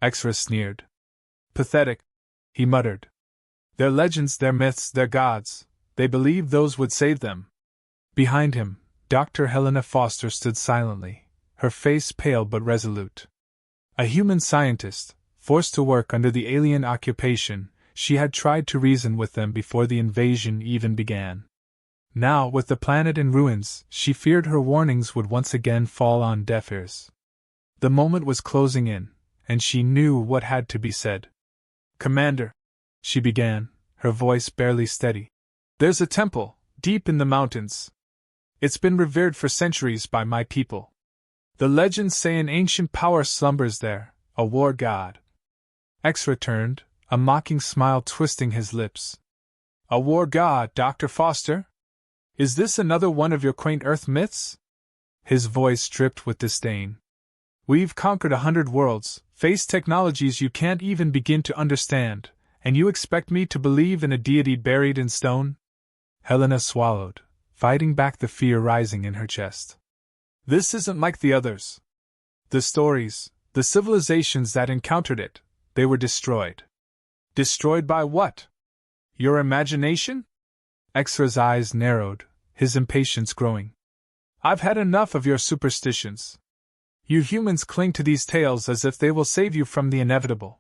Exra sneered. Pathetic, he muttered. Their legends, their myths, their gods, they believed those would save them. Behind him, Dr. Helena Foster stood silently, her face pale but resolute. A human scientist, forced to work under the alien occupation, she had tried to reason with them before the invasion even began. Now, with the planet in ruins, she feared her warnings would once again fall on deaf ears. The moment was closing in, and she knew what had to be said. Commander, she began, her voice barely steady. There's a temple, deep in the mountains. It's been revered for centuries by my people. The legends say an ancient power slumbers there, a war god. Exra turned, a mocking smile twisting his lips. A war god, Dr. Foster? Is this another one of your quaint Earth myths? His voice dripped with disdain. We've conquered 100 worlds, faced technologies you can't even begin to understand, and you expect me to believe in a deity buried in stone? Helena swallowed, fighting back the fear rising in her chest. This isn't like the others. The stories, the civilizations that encountered it, they were destroyed. Destroyed by what? Your imagination? Exra's eyes narrowed, his impatience growing. I've had enough of your superstitions. You humans cling to these tales as if they will save you from the inevitable.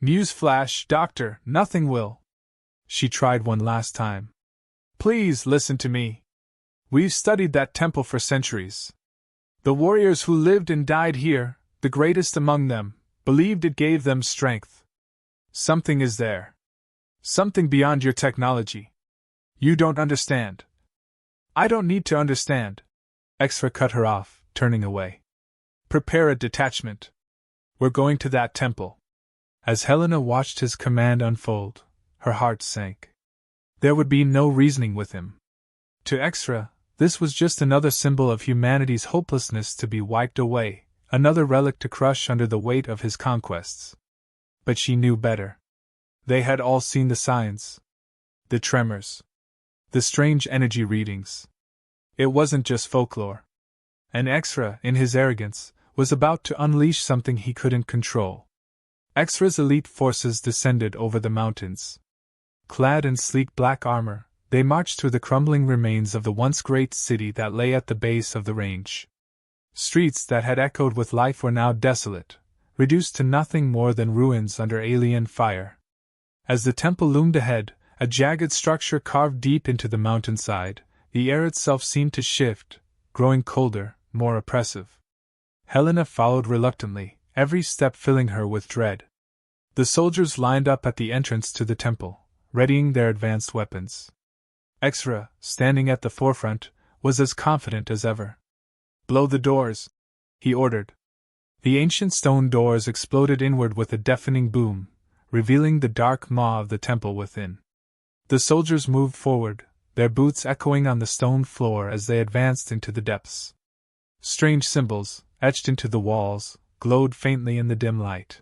Newsflash, Doctor, nothing will. She tried one last time. Please listen to me. We've studied that temple for centuries. The warriors who lived and died here, the greatest among them, believed it gave them strength. Something is there. Something beyond your technology. You don't understand. I don't need to understand. Exra cut her off, turning away. Prepare a detachment. We're going to that temple. As Helena watched his command unfold, her heart sank. There would be no reasoning with him. To Exra, this was just another symbol of humanity's hopelessness to be wiped away, another relic to crush under the weight of his conquests. But she knew better. They had all seen the signs. The tremors. The strange energy readings. It wasn't just folklore. And Exra, in his arrogance, was about to unleash something he couldn't control. Exra's elite forces descended over the mountains. Clad in sleek black armor, they marched through the crumbling remains of the once great city that lay at the base of the range. Streets that had echoed with life were now desolate, reduced to nothing more than ruins under alien fire. As the temple loomed ahead, a jagged structure carved deep into the mountainside, the air itself seemed to shift, growing colder, more oppressive. Helena followed reluctantly, every step filling her with dread. The soldiers lined up at the entrance to the temple, readying their advanced weapons. Exra, standing at the forefront, was as confident as ever. Blow the doors, he ordered. The ancient stone doors exploded inward with a deafening boom, revealing the dark maw of the temple within. The soldiers moved forward, their boots echoing on the stone floor as they advanced into the depths. Strange symbols, etched into the walls, glowed faintly in the dim light.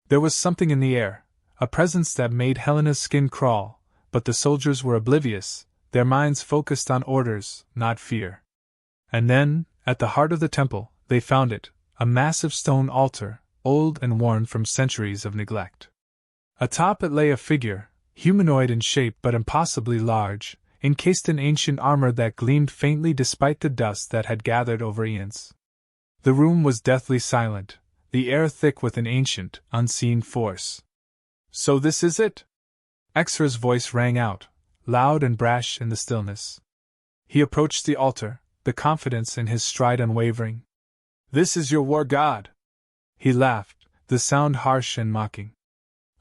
There was something in the air, a presence that made Helena's skin crawl, but the soldiers were oblivious, their minds focused on orders, not fear. And then, at the heart of the temple, they found it, a massive stone altar, old and worn from centuries of neglect. Atop it lay a figure, humanoid in shape but impossibly large, encased in ancient armor that gleamed faintly despite the dust that had gathered over eons. The room was deathly silent, the air thick with an ancient, unseen force. So this is it? Exra's voice rang out, loud and brash in the stillness. He approached the altar, the confidence in his stride unwavering. This is your war god. He laughed, the sound harsh and mocking.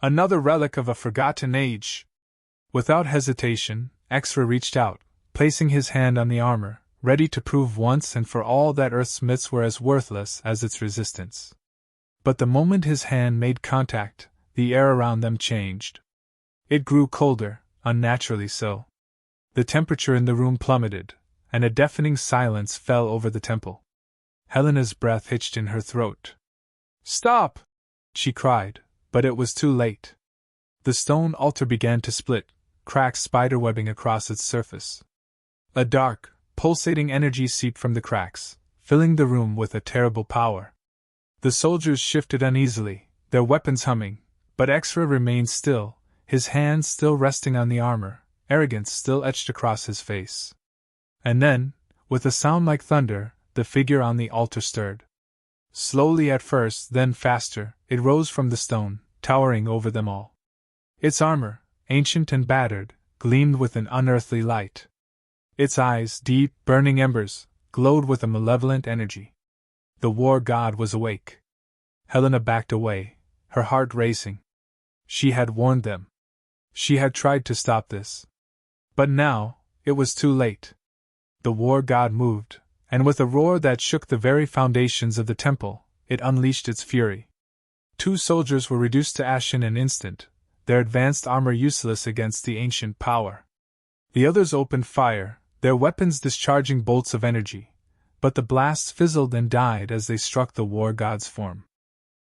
Another relic of a forgotten age. Without hesitation, Exra reached out, placing his hand on the armor, ready to prove once and for all that Earth's myths were as worthless as its resistance. But the moment his hand made contact, the air around them changed. It grew colder, unnaturally so. The temperature in the room plummeted, and a deafening silence fell over the temple. Helena's breath hitched in her throat. Stop! She cried, but it was too late. The stone altar began to split, cracks spiderwebbing across its surface. A dark, pulsating energy seeped from the cracks, filling the room with a terrible power. The soldiers shifted uneasily, their weapons humming, but Exra remained still, his hands still resting on the armor, arrogance still etched across his face. And then, with a sound like thunder, the figure on the altar stirred. Slowly at first, then faster, it rose from the stone, towering over them all. Its armor, ancient and battered, gleamed with an unearthly light. Its eyes, deep, burning embers, glowed with a malevolent energy. The war god was awake. Helena backed away, her heart racing. She had warned them. She had tried to stop this. But now, it was too late. The war god moved, and with a roar that shook the very foundations of the temple, it unleashed its fury. 2 soldiers were reduced to ash in an instant, their advanced armor useless against the ancient power. The others opened fire, their weapons discharging bolts of energy, but the blasts fizzled and died as they struck the war god's form.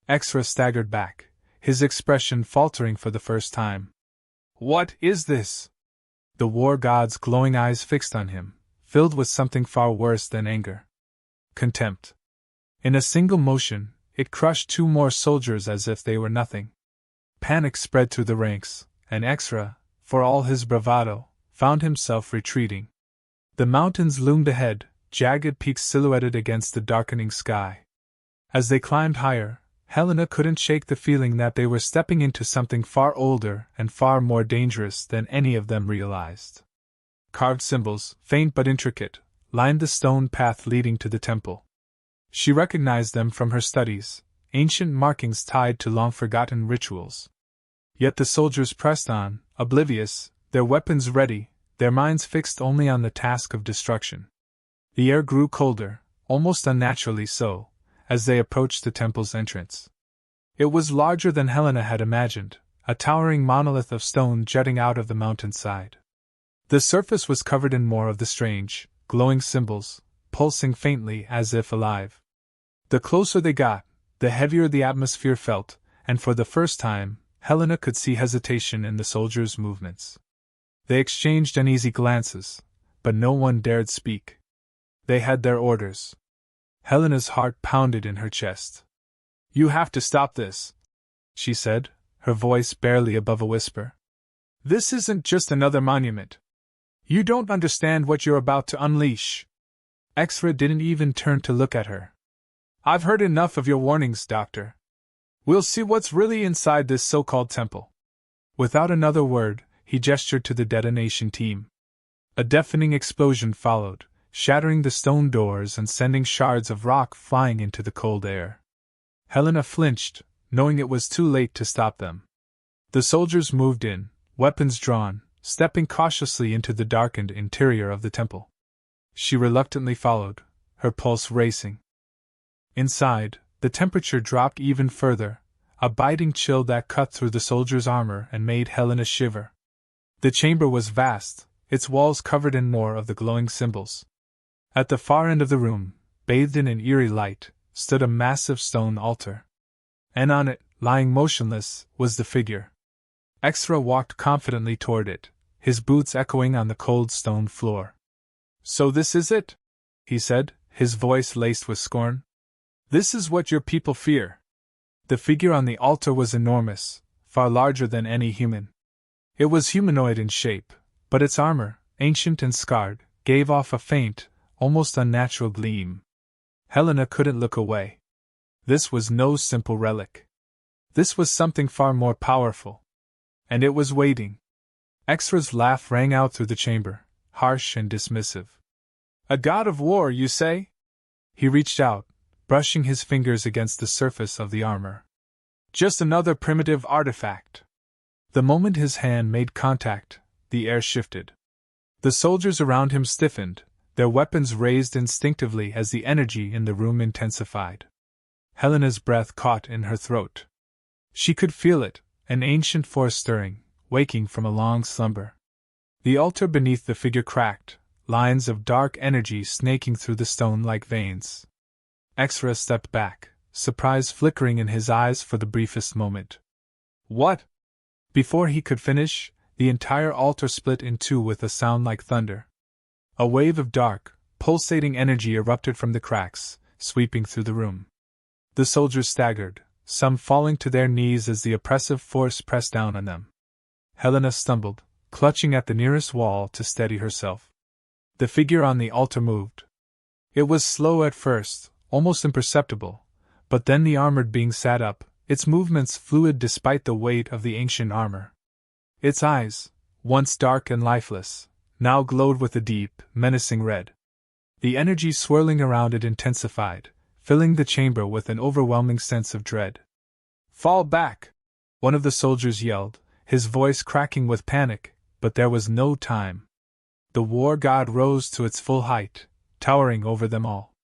Exra staggered back, his expression faltering for the first time. "What is this?" The war god's glowing eyes fixed on him, filled with something far worse than anger. Contempt. In a single motion, it crushed 2 more soldiers as if they were nothing. Panic spread through the ranks, and Exra, for all his bravado, found himself retreating. The mountains loomed ahead, jagged peaks silhouetted against the darkening sky. As they climbed higher, Helena couldn't shake the feeling that they were stepping into something far older and far more dangerous than any of them realized. Carved symbols, faint but intricate, lined the stone path leading to the temple. She recognized them from her studies, ancient markings tied to long-forgotten rituals. Yet the soldiers pressed on, oblivious, their weapons ready, their minds fixed only on the task of destruction. The air grew colder, almost unnaturally so, as they approached the temple's entrance. It was larger than Helena had imagined, a towering monolith of stone jutting out of the mountainside. The surface was covered in more of the strange, glowing symbols, pulsing faintly as if alive. The closer they got, the heavier the atmosphere felt, and for the first time, Helena could see hesitation in the soldiers' movements. They exchanged uneasy glances, but no one dared speak. They had their orders. Helena's heart pounded in her chest. "You have to stop this," she said, her voice barely above a whisper. "This isn't just another monument. You don't understand what you're about to unleash." Exra didn't even turn to look at her. "I've heard enough of your warnings, Doctor. We'll see what's really inside this so-called temple." Without another word, he gestured to the detonation team. A deafening explosion followed, shattering the stone doors and sending shards of rock flying into the cold air. Helena flinched, knowing it was too late to stop them. The soldiers moved in, weapons drawn, stepping cautiously into the darkened interior of the temple. She reluctantly followed, her pulse racing. Inside, the temperature dropped even further, a biting chill that cut through the soldier's armor and made Helena shiver. The chamber was vast, its walls covered in more of the glowing symbols. At the far end of the room, bathed in an eerie light, stood a massive stone altar. And on it, lying motionless, was the figure. Exra walked confidently toward it, his boots echoing on the cold stone floor. "So this is it?" he said, his voice laced with scorn. "This is what your people fear." The figure on the altar was enormous, far larger than any human. It was humanoid in shape, but its armor, ancient and scarred, gave off a faint, almost unnatural gleam. Helena couldn't look away. This was no simple relic. This was something far more powerful. And it was waiting. Exra's laugh rang out through the chamber, harsh and dismissive. "A god of war, you say?" He reached out, brushing his fingers against the surface of the armor. "Just another primitive artifact." The moment his hand made contact, the air shifted. The soldiers around him stiffened, their weapons raised instinctively as the energy in the room intensified. Helena's breath caught in her throat. She could feel it, an ancient force stirring, waking from a long slumber. The altar beneath the figure cracked, lines of dark energy snaking through the stone like veins. Exra stepped back, surprise flickering in his eyes for the briefest moment. "What?" Before he could finish, the entire altar split in two with a sound like thunder. A wave of dark, pulsating energy erupted from the cracks, sweeping through the room. The soldiers staggered, some falling to their knees as the oppressive force pressed down on them. Helena stumbled, clutching at the nearest wall to steady herself. The figure on the altar moved. It was slow at first, almost imperceptible, but then the armored being sat up, its movements fluid despite the weight of the ancient armor. Its eyes, once dark and lifeless, now glowed with a deep, menacing red. The energy swirling around it intensified, filling the chamber with an overwhelming sense of dread. "Fall back!" one of the soldiers yelled, his voice cracking with panic, but there was no time. The war god rose to its full height, towering over them all.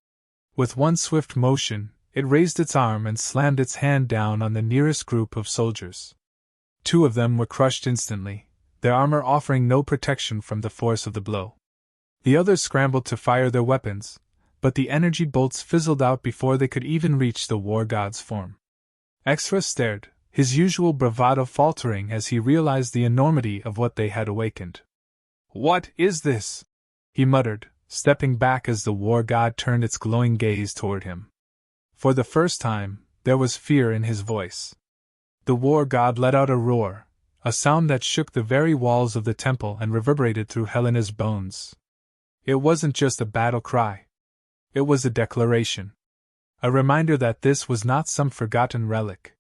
With one swift motion, it raised its arm and slammed its hand down on the nearest group of soldiers. 2 of them were crushed instantly, their armor offering no protection from the force of the blow. The others scrambled to fire their weapons, but the energy bolts fizzled out before they could even reach the war god's form. Exra stared, his usual bravado faltering as he realized the enormity of what they had awakened. "What is this?" he muttered, stepping back as the war god turned its glowing gaze toward him. For the first time, there was fear in his voice. The war god let out a roar, a sound that shook the very walls of the temple and reverberated through Helena's bones. It wasn't just a battle cry. It was a declaration. A reminder that this was not some forgotten relic.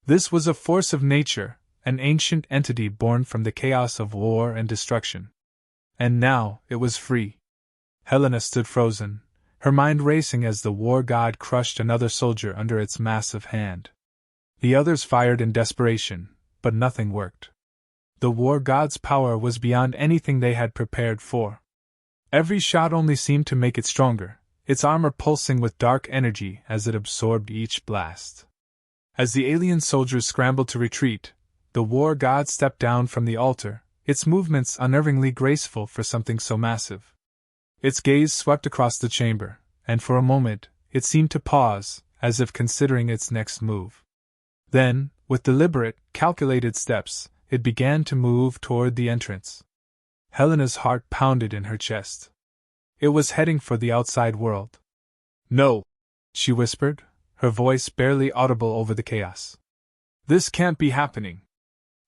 This was a force of nature, an ancient entity born from the chaos of war and destruction. And now, it was free. Helena stood frozen, her mind racing as the war god crushed another soldier under its massive hand. The others fired in desperation, but nothing worked. The war god's power was beyond anything they had prepared for. Every shot only seemed to make it stronger, its armor pulsing with dark energy as it absorbed each blast. As the alien soldiers scrambled to retreat, the war god stepped down from the altar, its movements unnervingly graceful for something so massive. Its gaze swept across the chamber, and for a moment, it seemed to pause, as if considering its next move. Then, with deliberate, calculated steps, it began to move toward the entrance. Helena's heart pounded in her chest. It was heading for the outside world. "No," she whispered, her voice barely audible over the chaos. "This can't be happening."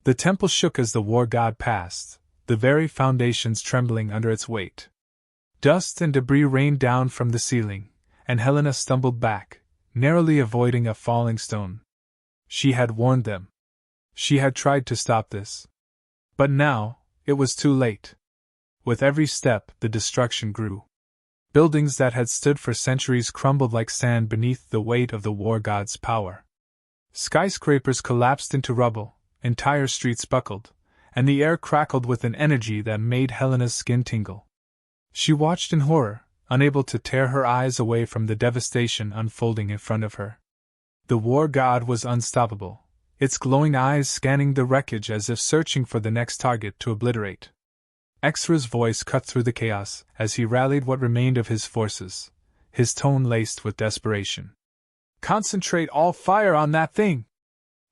The temple shook as the war god passed, the very foundations trembling under its weight. Dust and debris rained down from the ceiling, and Helena stumbled back, narrowly avoiding a falling stone. She had warned them. She had tried to stop this. But now, it was too late. With every step, the destruction grew. Buildings that had stood for centuries crumbled like sand beneath the weight of the war god's power. Skyscrapers collapsed into rubble, entire streets buckled, and the air crackled with an energy that made Helena's skin tingle. She watched in horror, unable to tear her eyes away from the devastation unfolding in front of her. The war god was unstoppable, its glowing eyes scanning the wreckage as if searching for the next target to obliterate. Exra's voice cut through the chaos as he rallied what remained of his forces, his tone laced with desperation. "Concentrate all fire on that thing!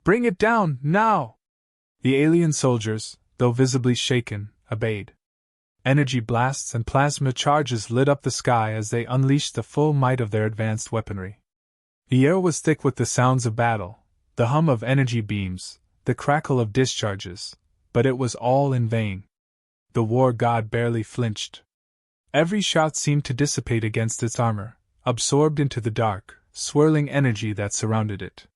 Bring it down, now!" The alien soldiers, though visibly shaken, obeyed. Energy blasts and plasma charges lit up the sky as they unleashed the full might of their advanced weaponry. The air was thick with the sounds of battle, the hum of energy beams, the crackle of discharges, but it was all in vain. The war god barely flinched. Every shot seemed to dissipate against its armor, absorbed into the dark, swirling energy that surrounded it.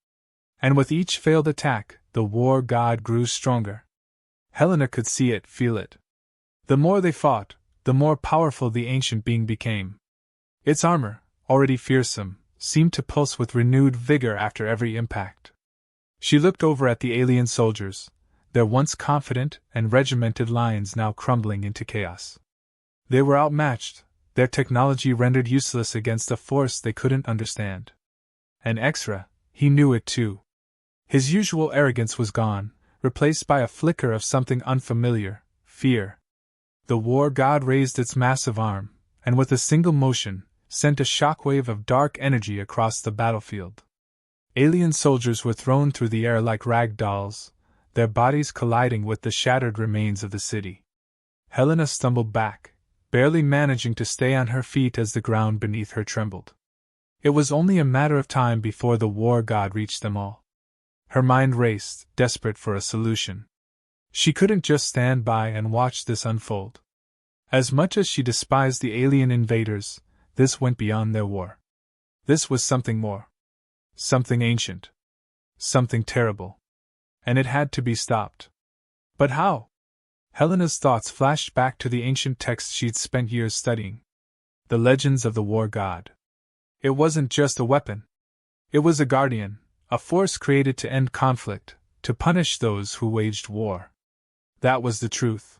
And with each failed attack, the war god grew stronger. Helena could see it, feel it. The more they fought, the more powerful the ancient being became. Its armor, already fearsome, seemed to pulse with renewed vigor after every impact. She looked over at the alien soldiers, their once confident and regimented lines now crumbling into chaos. They were outmatched, their technology rendered useless against a force they couldn't understand. And Exra, he knew it too. His usual arrogance was gone, replaced by a flicker of something unfamiliar, fear. The war god raised its massive arm, and with a single motion, sent a shockwave of dark energy across the battlefield. Alien soldiers were thrown through the air like rag dolls, their bodies colliding with the shattered remains of the city. Helena stumbled back, barely managing to stay on her feet as the ground beneath her trembled. It was only a matter of time before the war god reached them all. Her mind raced, desperate for a solution. She couldn't just stand by and watch this unfold. As much as she despised the alien invaders, this went beyond their war. This was something more. Something ancient. Something terrible. And it had to be stopped. But how? Helena's thoughts flashed back to the ancient texts she'd spent years studying. The legends of the war god. It wasn't just a weapon. It was a guardian, a force created to end conflict, to punish those who waged war. That was the truth.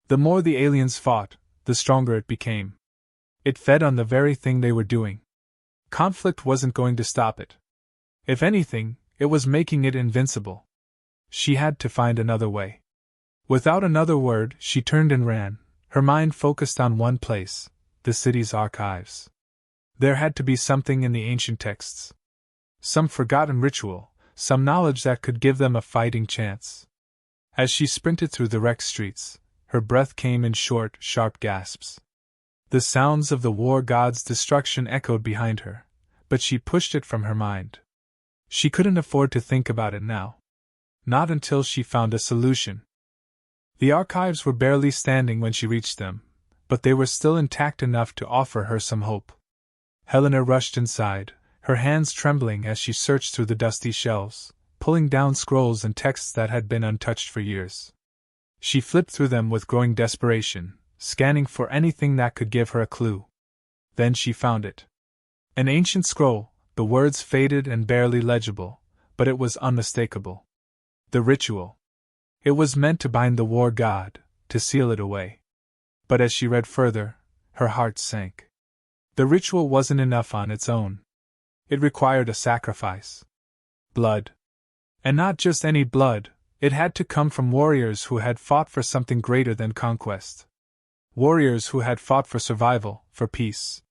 The more the aliens fought, the stronger it became. It fed on the very thing they were doing. Conflict wasn't going to stop it. If anything, it was making it invincible. She had to find another way. Without another word, she turned and ran, her mind focused on one place, the city's archives. There had to be something in the ancient texts. Some forgotten ritual, some knowledge that could give them a fighting chance. As she sprinted through the wrecked streets, her breath came in short, sharp gasps. The sounds of the war god's destruction echoed behind her, but she pushed it from her mind. She couldn't afford to think about it now. Not until she found a solution. The archives were barely standing when she reached them, but they were still intact enough to offer her some hope. Helena rushed inside, her hands trembling as she searched through the dusty shelves, pulling down scrolls and texts that had been untouched for years. She flipped through them with growing desperation, scanning for anything that could give her a clue. Then she found it. An ancient scroll, the words faded and barely legible, but it was unmistakable. The ritual. It was meant to bind the war god, to seal it away. But as she read further, her heart sank. The ritual wasn't enough on its own. It required a sacrifice. Blood. And not just any blood, it had to come from warriors who had fought for something greater than conquest. Warriors who had fought for survival, for peace.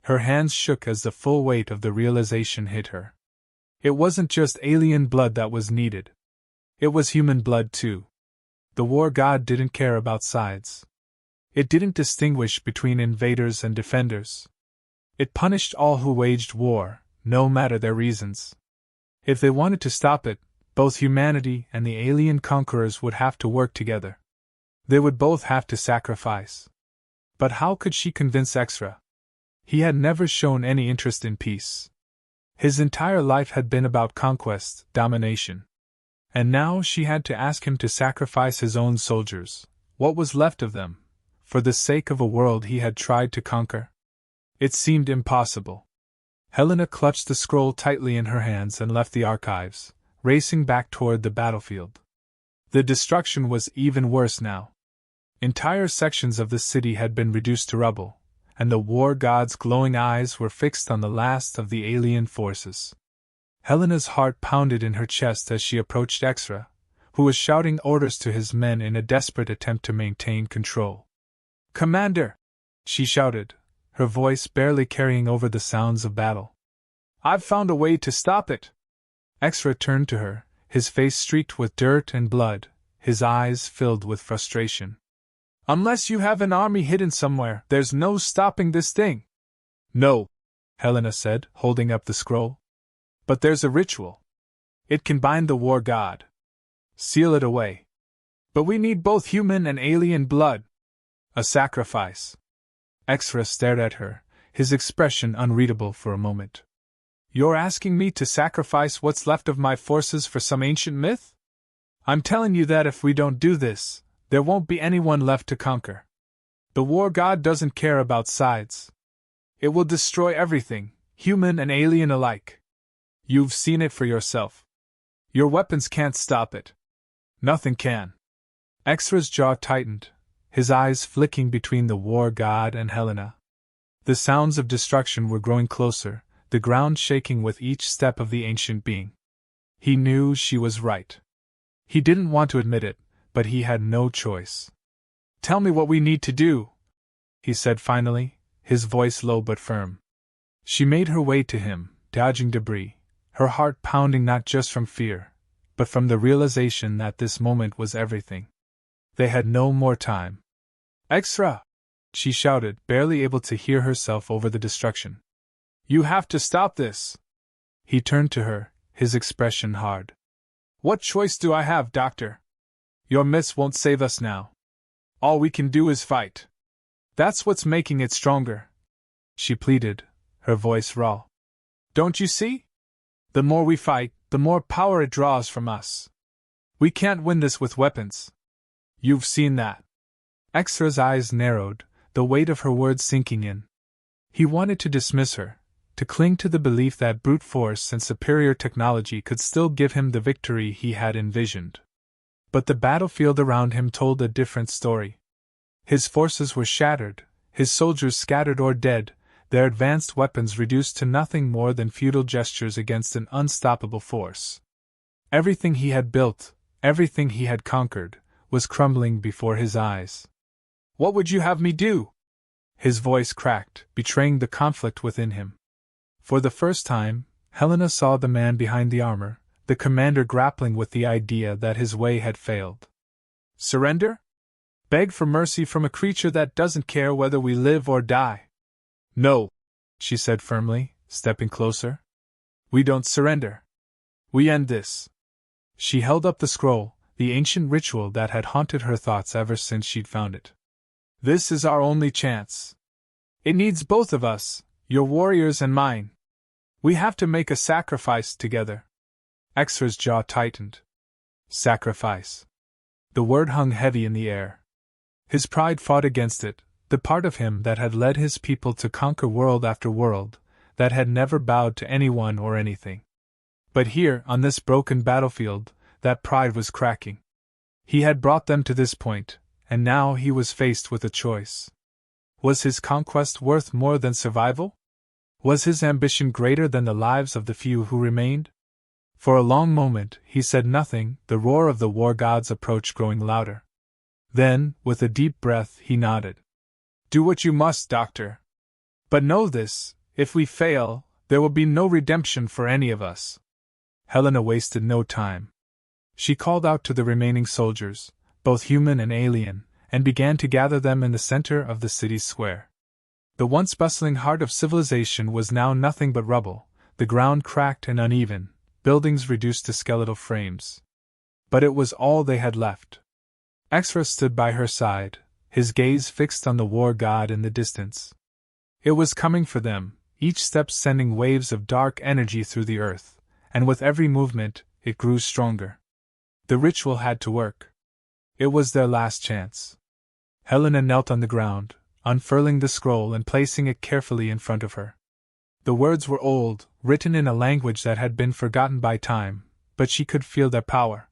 Her hands shook as the full weight of the realization hit her. It wasn't just alien blood that was needed. It was human blood too. The war god didn't care about sides. It didn't distinguish between invaders and defenders. It punished all who waged war, no matter their reasons. If they wanted to stop it, both humanity and the alien conquerors would have to work together. They would both have to sacrifice. But how could she convince Exra? He had never shown any interest in peace. His entire life had been about conquest, domination. And now she had to ask him to sacrifice his own soldiers, what was left of them, for the sake of a world he had tried to conquer. It seemed impossible. Helena clutched the scroll tightly in her hands and left the archives, racing back toward the battlefield. The destruction was even worse now. Entire sections of the city had been reduced to rubble, and the war god's glowing eyes were fixed on the last of the alien forces. Helena's heart pounded in her chest as she approached Exra, who was shouting orders to his men in a desperate attempt to maintain control. "Commander!" she shouted, her voice barely carrying over the sounds of battle. "I've found a way to stop it!" Exra turned to her, his face streaked with dirt and blood, his eyes filled with frustration. "Unless you have an army hidden somewhere, there's no stopping this thing." "No," Helena said, holding up the scroll. "But there's a ritual. It can bind the war god. Seal it away. But we need both human and alien blood. A sacrifice." Exra stared at her, his expression unreadable for a moment. "You're asking me to sacrifice what's left of my forces for some ancient myth? I'm telling you that if we don't do this, there won't be anyone left to conquer. The war god doesn't care about sides. It will destroy everything, human and alien alike. You've seen it for yourself. Your weapons can't stop it. Nothing can." Exra's jaw tightened, his eyes flicking between the war god and Helena. The sounds of destruction were growing closer, the ground shaking with each step of the ancient being. He knew she was right. He didn't want to admit it, but he had no choice. "Tell me what we need to do," he said finally, his voice low but firm. She made her way to him, dodging debris, her heart pounding not just from fear, but from the realization that this moment was everything. They had no more time. "Exra!" she shouted, barely able to hear herself over the destruction. You have to stop this. He turned to her, his expression hard. What choice do I have, Doctor? Your myths won't save us now. All we can do is fight. That's what's making it stronger. She pleaded, her voice raw. Don't you see? The more we fight, the more power it draws from us. We can't win this with weapons. You've seen that. Exra's eyes narrowed, the weight of her words sinking in. He wanted to dismiss her, to cling to the belief that brute force and superior technology could still give him the victory he had envisioned. But the battlefield around him told a different story. His forces were shattered, his soldiers scattered or dead, their advanced weapons reduced to nothing more than futile gestures against an unstoppable force. Everything he had built, everything he had conquered, was crumbling before his eyes. What would you have me do? His voice cracked, betraying the conflict within him. For the first time, Helena saw the man behind the armor, the commander grappling with the idea that his way had failed. Surrender? Beg for mercy from a creature that doesn't care whether we live or die. No, she said firmly, stepping closer. We don't surrender. We end this. She held up the scroll, the ancient ritual that had haunted her thoughts ever since she'd found it. This is our only chance. It needs both of us, your warriors and mine. We have to make a sacrifice together. Exra's jaw tightened. Sacrifice. The word hung heavy in the air. His pride fought against it, the part of him that had led his people to conquer world after world, that had never bowed to anyone or anything. But here, on this broken battlefield, that pride was cracking. He had brought them to this point, and now he was faced with a choice. Was his conquest worth more than survival? Was his ambition greater than the lives of the few who remained? For a long moment he said nothing, the roar of the war god's approach growing louder. Then, with a deep breath, he nodded. Do what you must, Doctor. But know this, if we fail, there will be no redemption for any of us. Helena wasted no time. She called out to the remaining soldiers, both human and alien, and began to gather them in the center of the city's square. The once bustling heart of civilization was now nothing but rubble, the ground cracked and uneven, buildings reduced to skeletal frames. But it was all they had left. Exra stood by her side, his gaze fixed on the war god in the distance. It was coming for them, each step sending waves of dark energy through the earth, and with every movement, it grew stronger. The ritual had to work. It was their last chance. Helena knelt on the ground, unfurling the scroll and placing it carefully in front of her. The words were old, written in a language that had been forgotten by time, but she could feel their power.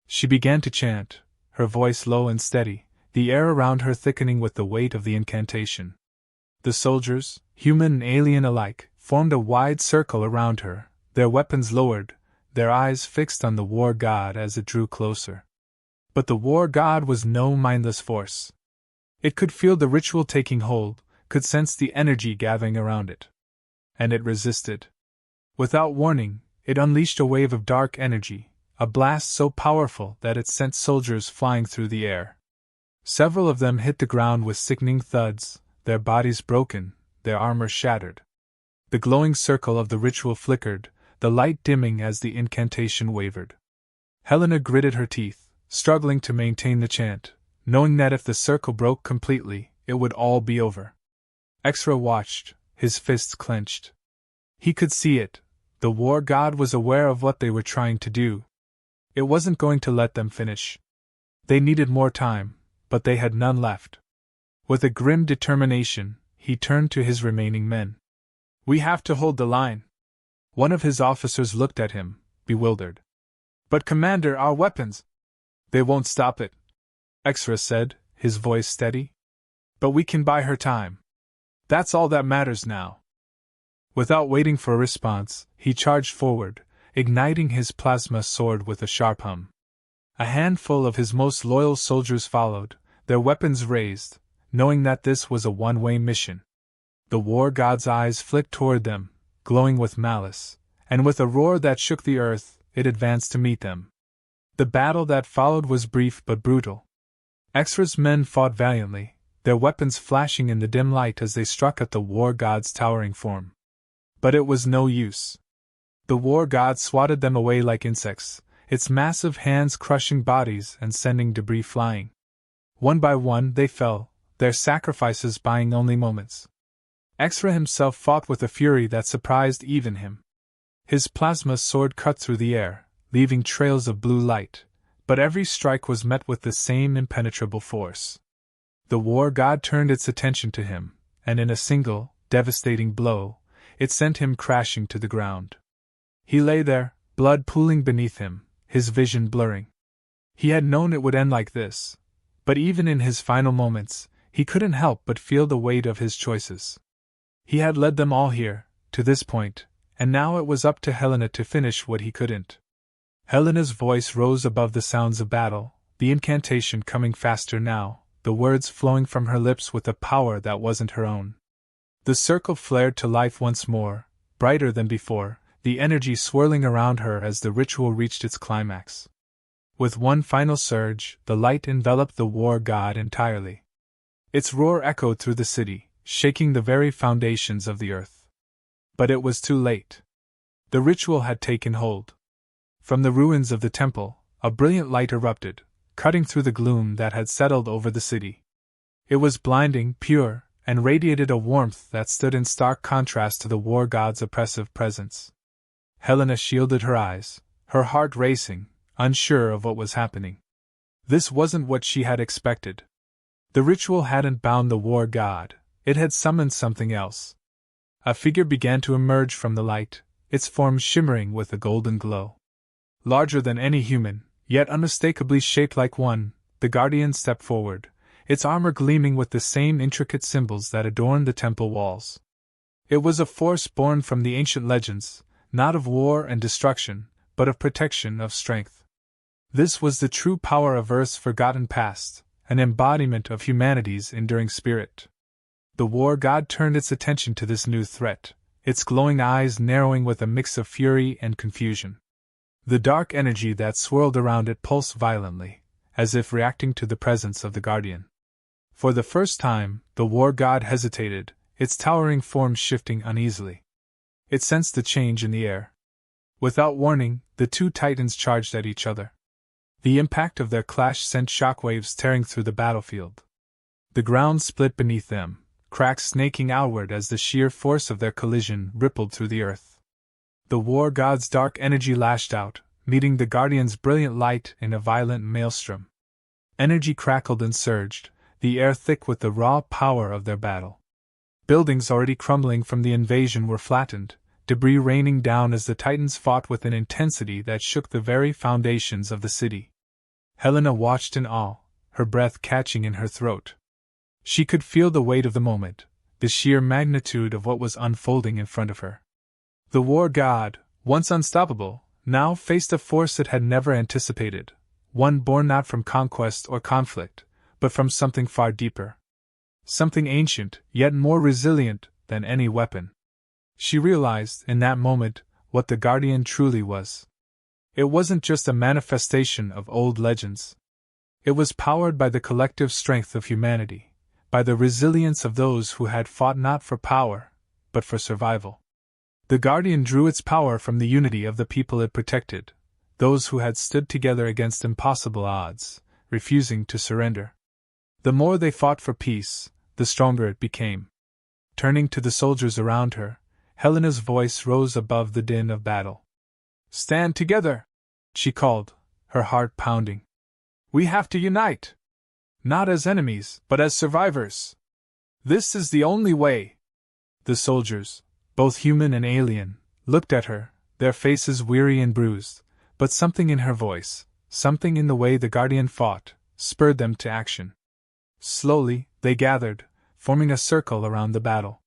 She began to chant, her voice low and steady, the air around her thickening with the weight of the incantation. The soldiers, human and alien alike, formed a wide circle around her, their weapons lowered, their eyes fixed on the war god as it drew closer. But the war god was no mindless force. It could feel the ritual taking hold, could sense the energy gathering around it. And it resisted. Without warning, it unleashed a wave of dark energy, a blast so powerful that it sent soldiers flying through the air. Several of them hit the ground with sickening thuds, their bodies broken, their armor shattered. The glowing circle of the ritual flickered, the light dimming as the incantation wavered. Helena gritted her teeth, struggling to maintain the chant, knowing that if the circle broke completely, it would all be over. Exra watched, his fists clenched. He could see it. The war god was aware of what they were trying to do. It wasn't going to let them finish. They needed more time, but they had none left. With a grim determination, he turned to his remaining men. We have to hold the line. One of his officers looked at him, bewildered. But Commander, our weapons! They won't stop it, Exra said, his voice steady. But we can buy her time. That's all that matters now. Without waiting for a response, he charged forward, igniting his plasma sword with a sharp hum. A handful of his most loyal soldiers followed, their weapons raised, knowing that this was a one-way mission. The war god's eyes flicked toward them, glowing with malice, and with a roar that shook the earth, it advanced to meet them. The battle that followed was brief but brutal. Exra's men fought valiantly, their weapons flashing in the dim light as they struck at the war god's towering form. But it was no use. The war god swatted them away like insects, its massive hands crushing bodies and sending debris flying. One by one they fell, their sacrifices buying only moments. Exra himself fought with a fury that surprised even him. His plasma sword cut through the air, leaving trails of blue light, but every strike was met with the same impenetrable force. The war god turned its attention to him, and in a single, devastating blow, it sent him crashing to the ground. He lay there, blood pooling beneath him, his vision blurring. He had known it would end like this, but even in his final moments, he couldn't help but feel the weight of his choices. He had led them all here, to this point, and now it was up to Helena to finish what he couldn't. Helena's voice rose above the sounds of battle, the incantation coming faster now, the words flowing from her lips with a power that wasn't her own. The circle flared to life once more, brighter than before, the energy swirling around her as the ritual reached its climax. With one final surge, the light enveloped the war god entirely. Its roar echoed through the city, shaking the very foundations of the earth. But it was too late. The ritual had taken hold. From the ruins of the temple, a brilliant light erupted, cutting through the gloom that had settled over the city. It was blinding, pure, and radiated a warmth that stood in stark contrast to the war god's oppressive presence. Helena shielded her eyes, her heart racing, unsure of what was happening. This wasn't what she had expected. The ritual hadn't bound the war god, it had summoned something else. A figure began to emerge from the light, its form shimmering with a golden glow. Larger than any human, yet unmistakably shaped like one, the guardian stepped forward, its armor gleaming with the same intricate symbols that adorned the temple walls. It was a force born from the ancient legends, not of war and destruction, but of protection, of strength. This was the true power of Earth's forgotten past, an embodiment of humanity's enduring spirit. The war god turned its attention to this new threat, its glowing eyes narrowing with a mix of fury and confusion. The dark energy that swirled around it pulsed violently, as if reacting to the presence of the guardian. For the first time, the war god hesitated, its towering form shifting uneasily. It sensed the change in the air. Without warning, the two titans charged at each other. The impact of their clash sent shockwaves tearing through the battlefield. The ground split beneath them, cracks snaking outward as the sheer force of their collision rippled through the earth. The war god's dark energy lashed out, meeting the guardian's brilliant light in a violent maelstrom. Energy crackled and surged, the air thick with the raw power of their battle. Buildings already crumbling from the invasion were flattened, debris raining down as the titans fought with an intensity that shook the very foundations of the city. Helena watched in awe, her breath catching in her throat. She could feel the weight of the moment, the sheer magnitude of what was unfolding in front of her. The war god, once unstoppable, now faced a force it had never anticipated, one born not from conquest or conflict, but from something far deeper. Something ancient, yet more resilient than any weapon. She realized, in that moment, what the Guardian truly was. It wasn't just a manifestation of old legends. It was powered by the collective strength of humanity, by the resilience of those who had fought not for power, but for survival. The Guardian drew its power from the unity of the people it protected, those who had stood together against impossible odds, refusing to surrender. The more they fought for peace, the stronger it became. Turning to the soldiers around her, Helena's voice rose above the din of battle. "Stand together!" she called, her heart pounding. "We have to unite! Not as enemies, but as survivors! This is the only way!" The soldiers, both human and alien, looked at her, their faces weary and bruised, but something in her voice, something in the way the Guardian fought, spurred them to action. Slowly, they gathered, forming a circle around the battle.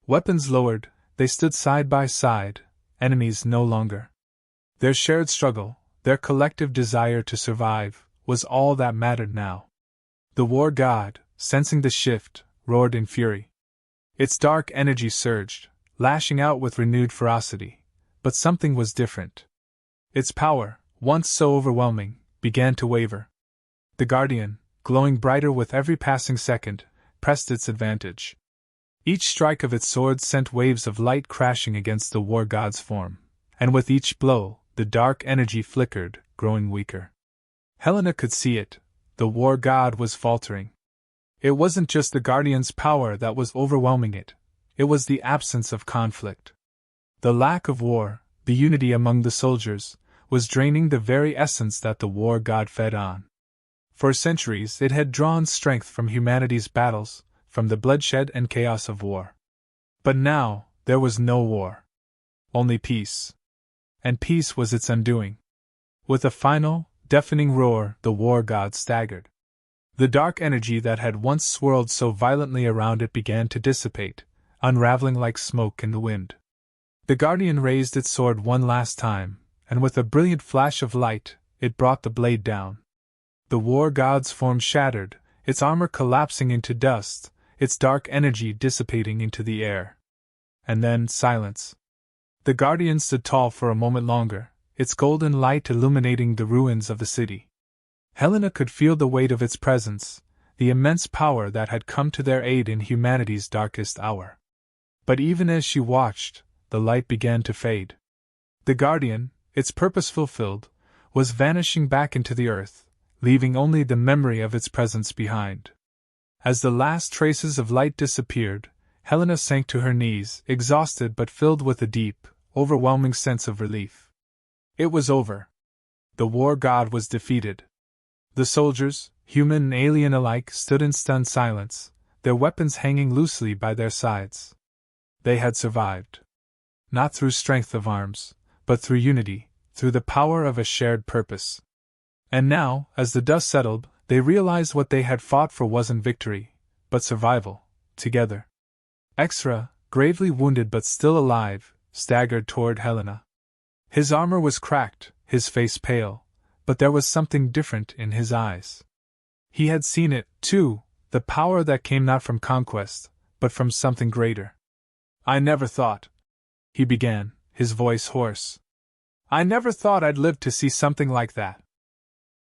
Weapons lowered, they stood side by side, enemies no longer. Their shared struggle, their collective desire to survive, was all that mattered now. The war god, sensing the shift, roared in fury. Its dark energy surged, lashing out with renewed ferocity, but something was different. Its power, once so overwhelming, began to waver. The Guardian, glowing brighter with every passing second, pressed its advantage. Each strike of its sword sent waves of light crashing against the war god's form, and with each blow, the dark energy flickered, growing weaker. Helena could see it. The war god was faltering. It wasn't just the Guardian's power that was overwhelming it. It was the absence of conflict. The lack of war, the unity among the soldiers, was draining the very essence that the war god fed on. For centuries it had drawn strength from humanity's battles, from the bloodshed and chaos of war. But now, there was no war. Only peace. And peace was its undoing. With a final, deafening roar, the war god staggered. The dark energy that had once swirled so violently around it began to dissipate, unraveling like smoke in the wind. The Guardian raised its sword one last time, and with a brilliant flash of light, it brought the blade down. The war god's form shattered, its armor collapsing into dust, its dark energy dissipating into the air. And then silence. The Guardian stood tall for a moment longer, its golden light illuminating the ruins of the city. Helena could feel the weight of its presence, the immense power that had come to their aid in humanity's darkest hour. But even as she watched, the light began to fade. The Guardian, its purpose fulfilled, was vanishing back into the earth, leaving only the memory of its presence behind. As the last traces of light disappeared, Helena sank to her knees, exhausted but filled with a deep, overwhelming sense of relief. It was over. The war god was defeated. The soldiers, human and alien alike, stood in stunned silence, their weapons hanging loosely by their sides. They had survived. Not through strength of arms, but through unity, through the power of a shared purpose. And now, as the dust settled, they realized what they had fought for wasn't victory, but survival, together. Exra, gravely wounded but still alive, staggered toward Helena. His armor was cracked, his face pale, but there was something different in his eyes. He had seen it, too, the power that came not from conquest, but from something greater. "I never thought," he began, his voice hoarse. "I never thought I'd live to see something like that."